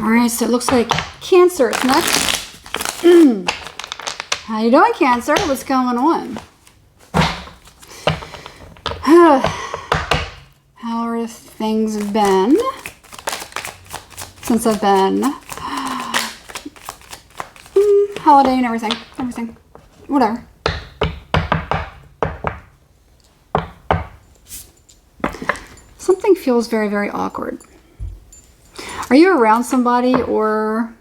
All right, so it looks like Cancer is next. How you doing, Cancer? What's going on? How are things been since I've been holiday and everything, whatever. Something feels very, very awkward. Are you around somebody or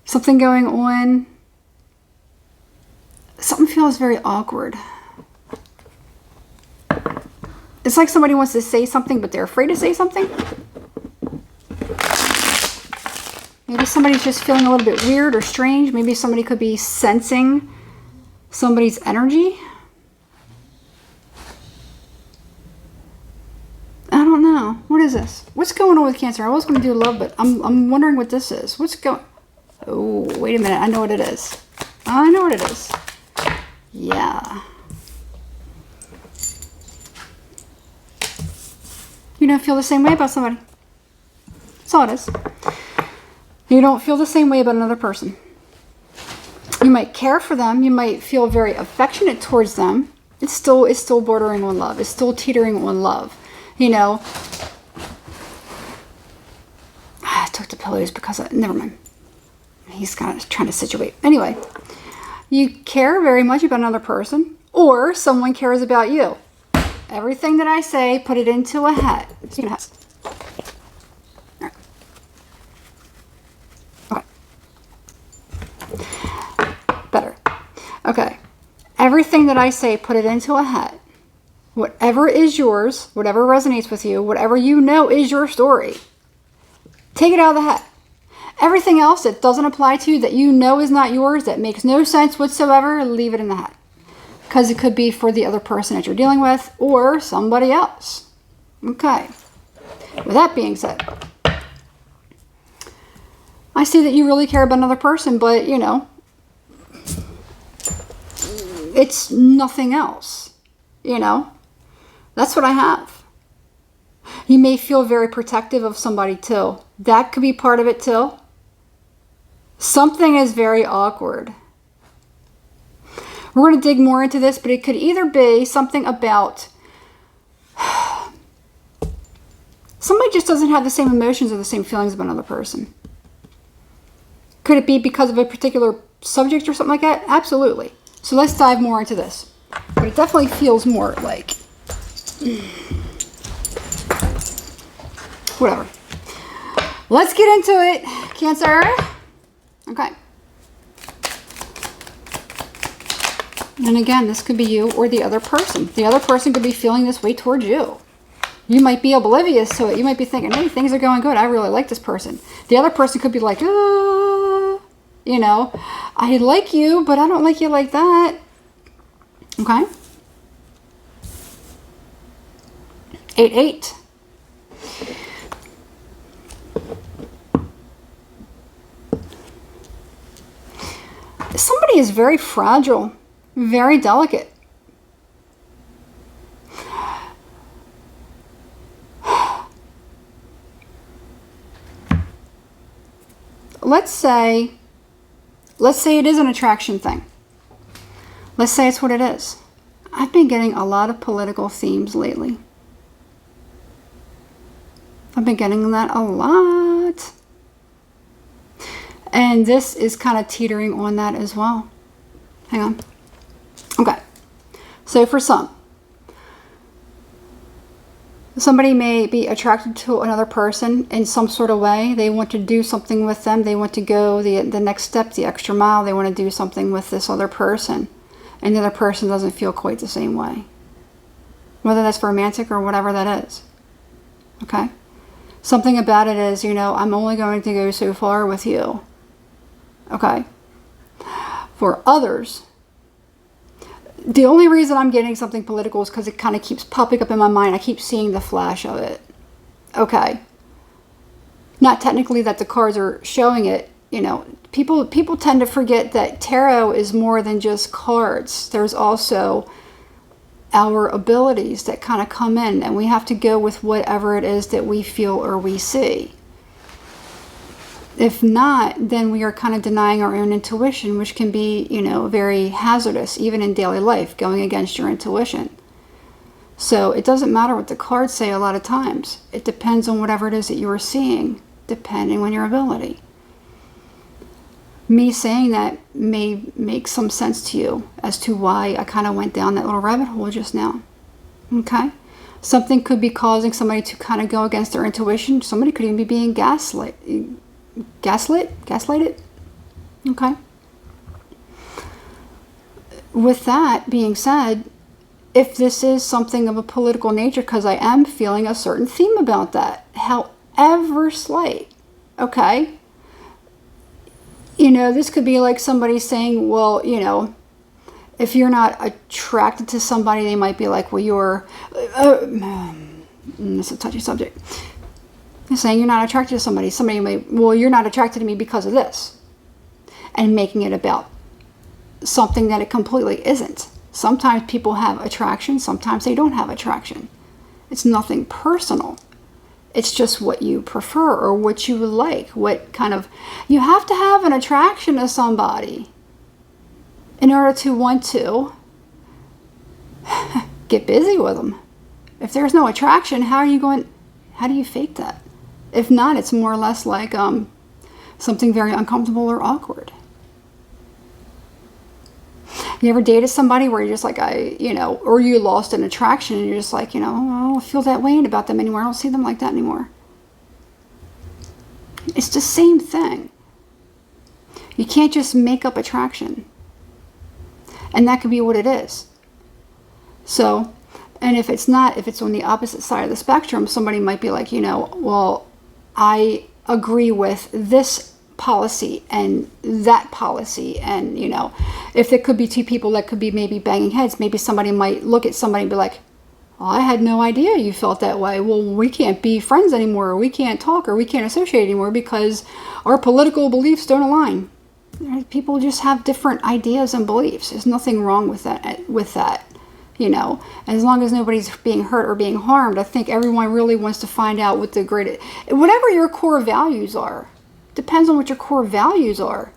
something going on? Something feels very awkward. It's like somebody wants to say something, but they're afraid to say something. Maybe somebody's just feeling a little bit weird or strange. Maybe somebody could be sensing somebody's energy. I don't know. What is this? What's going on with Cancer? I was going to do love, but I'm wondering what this is. What's going... Oh, wait a minute. I know what it is. I know what it is. Yeah. You don't feel the same way about somebody. That's all it is. You don't feel the same way about another person. You might care for them. You might feel very affectionate towards them. It's still bordering on love. It's still teetering on love. You know, I took the pillows because never mind. He's kind of trying to situate. Anyway, you care very much about another person, or someone cares about you. Everything that I say, put it into a hat. All right. Okay. Better. Okay. Everything that I say, put it into a hat. Whatever is yours, whatever resonates with you, whatever you know is your story, take it out of the hat. Everything else that doesn't apply to you, that you know is not yours, that makes no sense whatsoever, leave it in the hat. Because it could be for the other person that you're dealing with or somebody else. Okay. With that being said, I see that you really care about another person, but, you know, it's nothing else, you know. That's what I have. You may feel very protective of somebody too. That could be part of it too. Something is very awkward. We're going to dig more into this, but it could either be something about somebody just doesn't have the same emotions or the same feelings about another person. Could it be because of a particular subject or something like that? Absolutely. So let's dive more into this. But it definitely feels more like... whatever. Let's get into it, Cancer. Okay. And again, this could be you or the other person. The other person could be feeling this way towards you. You might be oblivious to it. You might be thinking, hey, things are going good. I really like this person. The other person could be like, you know, I like you, but I don't like you like that. Okay. 8-8. Somebody is very fragile, very delicate. Let's say it is an attraction thing. Let's say it's what it is. I've been getting a lot of political themes lately. I've been getting that a lot. And this is kind of teetering on that as well. Hang on. Okay. So for somebody may be attracted to another person in some sort of way. They want to do something with them. They want to go the next step, the extra mile. They want to do something with this other person. And the other person doesn't feel quite the same way. Whether that's romantic or whatever that is. Okay? Something about it is, you know, I'm only going to go so far with you. Okay? For others, the only reason I'm getting something political is because it kind of keeps popping up in my mind. I keep seeing the flash of it. Okay? Not technically that the cards are showing it. You know, people tend to forget that tarot is more than just cards. There's also our abilities that kind of come in, and we have to go with whatever it is that we feel or we see. If not, then we are kind of denying our own intuition, which can be, very hazardous, even in daily life, going against your intuition. So it doesn't matter what the cards say a lot of times. It depends on whatever it is that you are seeing, depending on your ability. Me saying that may make some sense to you as to why I kind of went down that little rabbit hole just now. Okay? Something could be causing somebody to kind of go against their intuition. Somebody could even be being gaslighted. Okay? With that being said, if this is something of a political nature, because I am feeling a certain theme about that, however slight, okay? This could be like somebody saying, well, if you're not attracted to somebody, they might be like, well, you're, it's a touchy subject. They're saying you're not attracted to somebody. Somebody may, well, you're not attracted to me because of this. And making it about something that it completely isn't. Sometimes people have attraction, sometimes they don't have attraction. It's nothing personal. It's just what you prefer or what you like. You have to have an attraction to somebody in order to want to get busy with them. If there's no attraction, how do you fake that? If not, it's more or less like something very uncomfortable or awkward. You ever dated somebody where you're just like, or you lost an attraction and you're just like, I don't feel that way about them anymore. I don't see them like that anymore. It's the same thing. You can't just make up attraction. And that could be what it is. So, and if it's on the opposite side of the spectrum, somebody might be like, well, I agree with this policy and that policy, and if there could be two people that could be maybe banging heads, maybe somebody might look at somebody and be like, oh, I had no idea you felt that way. Well, we can't be friends anymore, or we can't talk, or we can't associate anymore because our political beliefs don't align. People just have different ideas and beliefs. There's nothing wrong with that. As long as nobody's being hurt or being harmed, I think everyone really wants to find out whatever your core values are. Depends on what your core values are.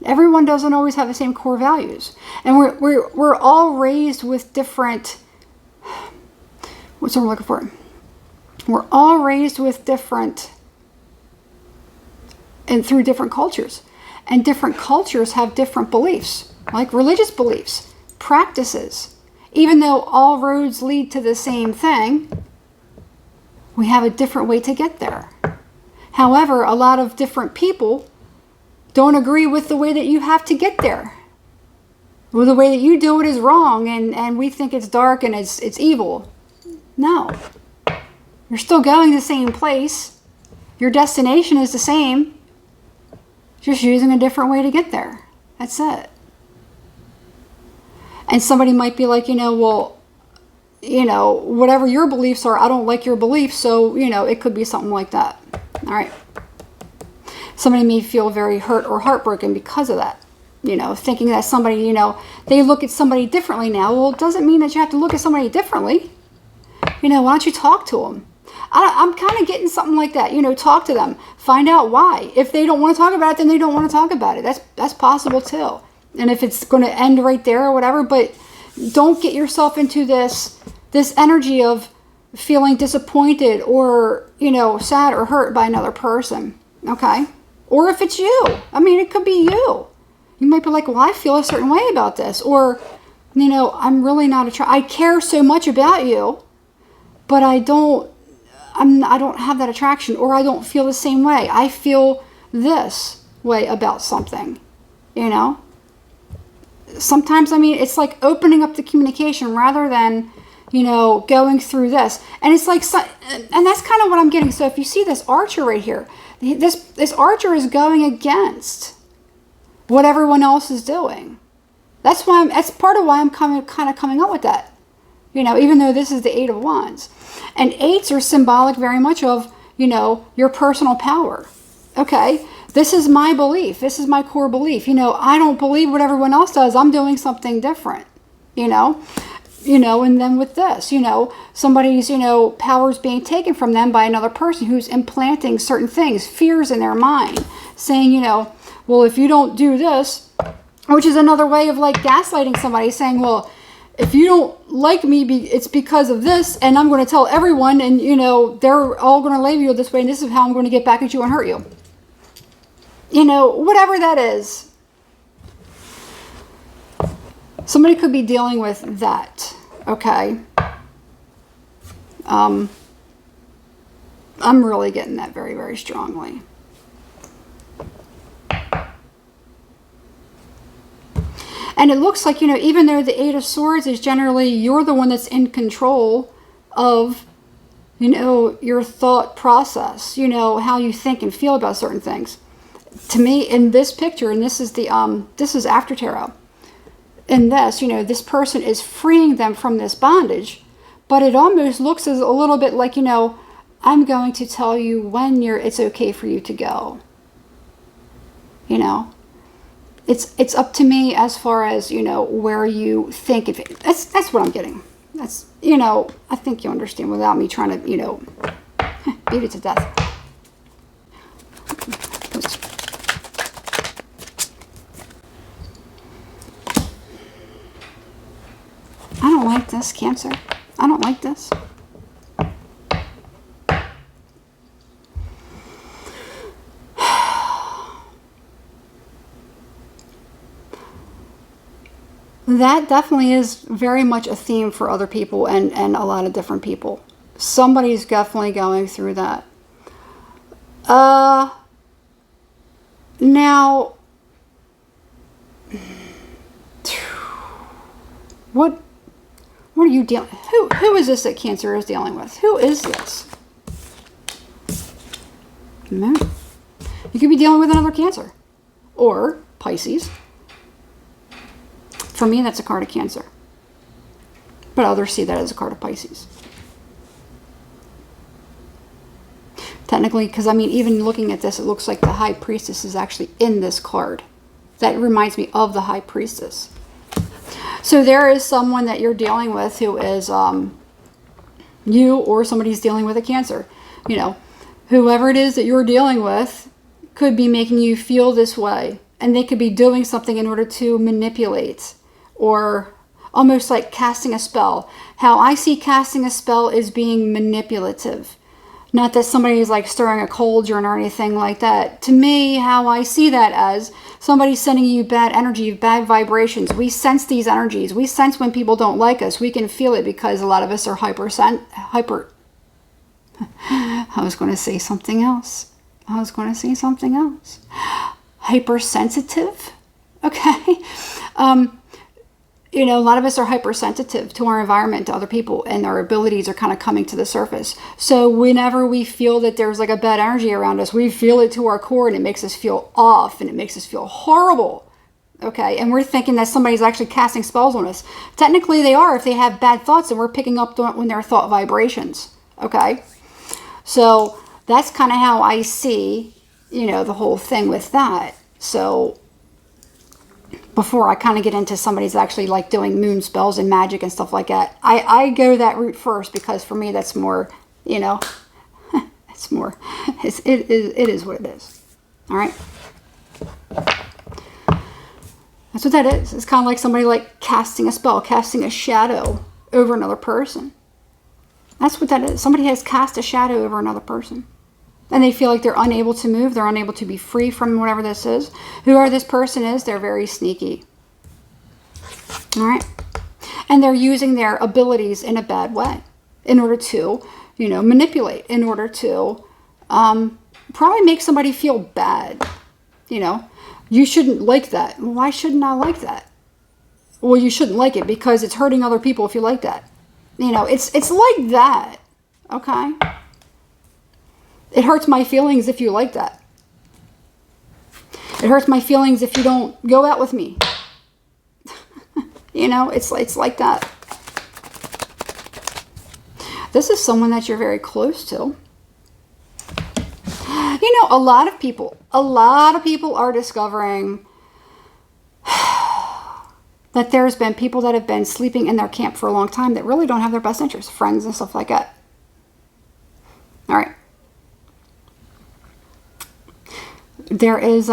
Everyone doesn't always have the same core values. And we're all raised with different, what's the word I'm looking for? We're all raised with different, and through different cultures. And different cultures have different beliefs, like religious beliefs, practices. Even though all roads lead to the same thing, we have a different way to get there. However, a lot of different people don't agree with the way that you have to get there. Well, the way that you do it is wrong, and we think it's dark and it's evil. No. You're still going the same place. Your destination is the same. Just using a different way to get there. That's it. And somebody might be like, well, whatever your beliefs are, I don't like your beliefs, so, it could be something like that. All right. Somebody may feel very hurt or heartbroken because of that. Thinking that somebody, they look at somebody differently now. Well, it doesn't mean that you have to look at somebody differently. Why don't you talk to them? I'm kind of getting something like that. Talk to them. Find out why. If they don't want to talk about it, then they don't want to talk about it. That's possible too. And if it's going to end right there or whatever, but don't get yourself into this energy of feeling disappointed or, sad or hurt by another person. Okay? Or if it's you. It could be you. You might be like, well, I feel a certain way about this. Or, I'm really not I care so much about you, but I don't have that attraction, or I don't feel the same way. I feel this way about something, Sometimes, it's like opening up the communication rather than, going through this. And it's like, and that's kind of what I'm getting. So if you see this archer right here, this archer is going against what everyone else is doing. That's part of why I'm coming up with that. Even though this is the 8 of Wands. And 8s are symbolic very much of, your personal power. Okay? This is my belief. This is my core belief. I don't believe what everyone else does. I'm doing something different. And then with this, somebody's, power is being taken from them by another person who's implanting certain things, fears in their mind. saying, you know, well, if you don't do this, which is another way of like gaslighting somebody, saying, well, if you don't like me, it's because of this, and I'm going to tell everyone, and, you know, they're all going to label you this way, and this is how I'm going to get back at you and hurt you. You know, whatever that is. Somebody could be dealing with that, okay? I'm really getting that very, very strongly. And it looks like, you know, even though the Eight of Swords is generally, you're the one that's in control of, you know, your thought process, you know, how you think and feel about certain things. To me, in this picture, and this is this is after tarot, in this, you know, this person is freeing them from this bondage, but it almost looks as a little bit like, you know, I'm going to tell you when it's okay for you to go. You know? It's up to me as far as, you know, where you think. That's what I'm getting. That's, you know, I think you understand without me trying to, you know, beat it to death. I don't like this, Cancer. I don't like this. That definitely is very much a theme for other people and a lot of different people. Somebody's definitely going through that. Now, what are you dealing? Who is this that Cancer is dealing with? Who is this? Moon. You could be dealing with another Cancer or Pisces. For me, that's a card of Cancer. But others see that as a card of Pisces. Technically, because I mean, even looking at this, it looks like the High Priestess is actually in this card. That reminds me of the High Priestess. So there is someone that you're dealing with who is you, or somebody's dealing with a Cancer. You know, whoever it is that you're dealing with could be making you feel this way. And they could be doing something in order to manipulate. Or almost like casting a spell. How I see casting a spell is being manipulative. Not that somebody is like stirring a cauldron or anything like that. To me, how I see that as somebody sending you bad energy, bad vibrations. We sense these energies. We sense when people don't like us. We can feel it because a lot of us are I was going to say something else. Hypersensitive. Okay. You know, a lot of us are hypersensitive to our environment, to other people, and our abilities are kind of coming to the surface. So whenever we feel that there's like a bad energy around us, we feel it to our core and it makes us feel off and it makes us feel horrible. Okay, and we're thinking that somebody's actually casting spells on us. Technically they are if they have bad thoughts, and we're picking up when their thought vibrations. Okay, so that's kind of how I see, you know, the whole thing with that. So before I kind of get into somebody's actually like doing moon spells and magic and stuff like that, I go that route first, because for me that's more, you know, it's more, it is what it is. All right. That's what that is. It's kind of like somebody like casting a spell, casting a shadow over another person. That's what that is. Somebody has cast a shadow over another person. And they feel like they're unable to move. They're unable to be free from whatever this is. Whoever this person is, they're very sneaky. All right? And they're using their abilities in a bad way in order to, you know, manipulate, in order to probably make somebody feel bad. You know, you shouldn't like that. Why shouldn't I like that? Well, you shouldn't like it because it's hurting other people if you like that. You know, it's like that. Okay? It hurts my feelings if you like that. It hurts my feelings if you don't go out with me. You know, it's like that. This is someone that you're very close to. You know, a lot of people are discovering that there's been people that have been sleeping in their camp for a long time that really don't have their best interests, friends and stuff like that. All right. there is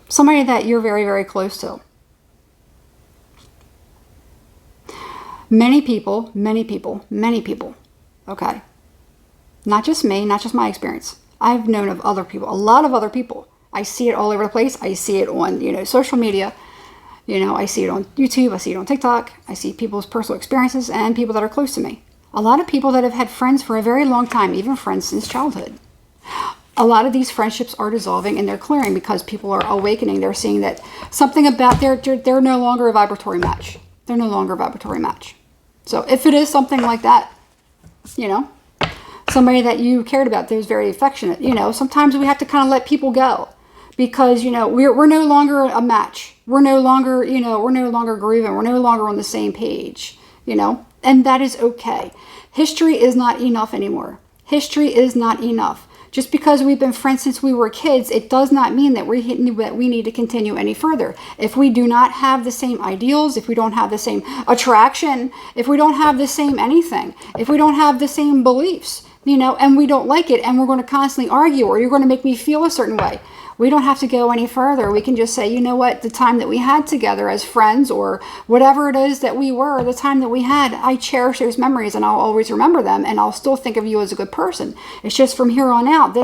somebody that you're very, very close to. Many people, okay? Not just me, not just my experience. I've known of other people, a lot of other people. I see it all over the place. I see it on, social media. I see it on YouTube. I see it on TikTok. I see people's personal experiences and people that are close to me. A lot of people that have had friends for a very long time, even friends since childhood. A lot of these friendships are dissolving and they're clearing because people are awakening. They're seeing that something about they're no longer a vibratory match. They're no longer a vibratory match. So if it is something like that, somebody that you cared about that was very affectionate, sometimes we have to kind of let people go because, we're no longer a match. We're no longer, we're no longer grieving. We're no longer on the same page, and that is okay. History is not enough anymore. History is not enough. Just because we've been friends since we were kids, it does not mean that we need to continue any further. If we do not have the same ideals, if we don't have the same attraction, if we don't have the same anything, if we don't have the same beliefs, and we don't like it, and we're going to constantly argue, or you're going to make me feel a certain way, we don't have to go any further. We can just say, you know what, the time that we had together as friends, or whatever it is that we were, the time that we had, I cherish those memories and I'll always remember them, and I'll still think of you as a good person. It's just from here on out,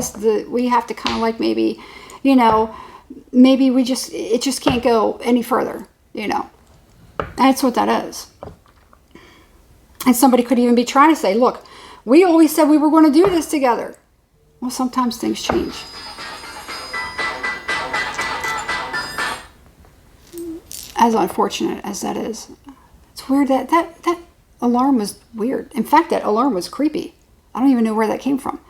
we have to kind of like maybe, maybe it just can't go any further, That's what that is. And somebody could even be trying to say, look, we always said we were going to do this together. Well, sometimes things change. As unfortunate as that is. It's weird that alarm was weird. In fact, that alarm was creepy. I don't even know where that came from.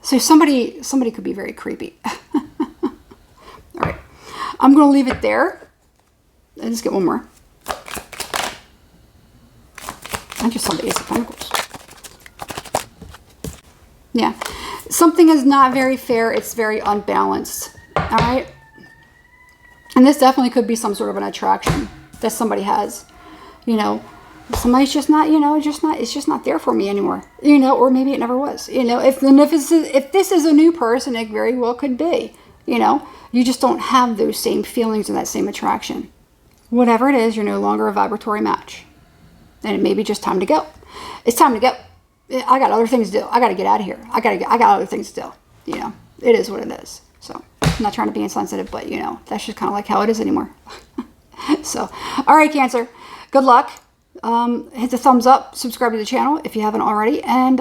So somebody could be very creepy. All right. I'm going to leave it there. Let's just get one more. I just saw the Ace of Pentacles. Yeah. Something is not very fair. It's very unbalanced. All right. And this definitely could be some sort of an attraction that somebody has, somebody's just not, it's just not there for me anymore, or maybe it never was, if this is a new person, it very well could be, you just don't have those same feelings and that same attraction. Whatever it is, you're no longer a vibratory match, and it may be just time to go. It's time to go. I got other things to do. I got to get out of here. I got other things to do, it is what it is. So I'm not trying to be insensitive, but that's just kind of like how it is anymore. So, all right, Cancer, good luck. Hit the thumbs up, subscribe to the channel if you haven't already, and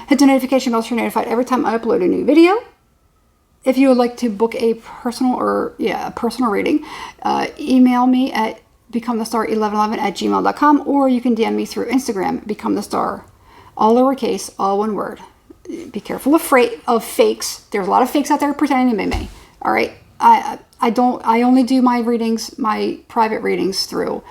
hit the notification bell so you're notified every time I upload a new video. If you would like to book a personal reading, email me at becomethestar1111@gmail.com, or you can DM me through Instagram, becomethestar, all lowercase, all one word. Be careful of fakes. There's a lot of fakes out there pretending to be me. All right. I only do my readings, my private readings, through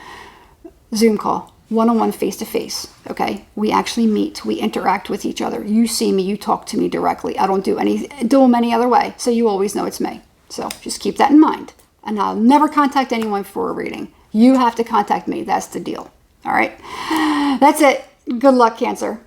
Zoom call, one-on-one, face-to-face. Okay. We actually meet. We interact with each other. You see me. You talk to me directly. I don't do them any other way. So you always know it's me. So just keep that in mind. And I'll never contact anyone for a reading. You have to contact me. That's the deal. All right. That's it. Good luck, Cancer.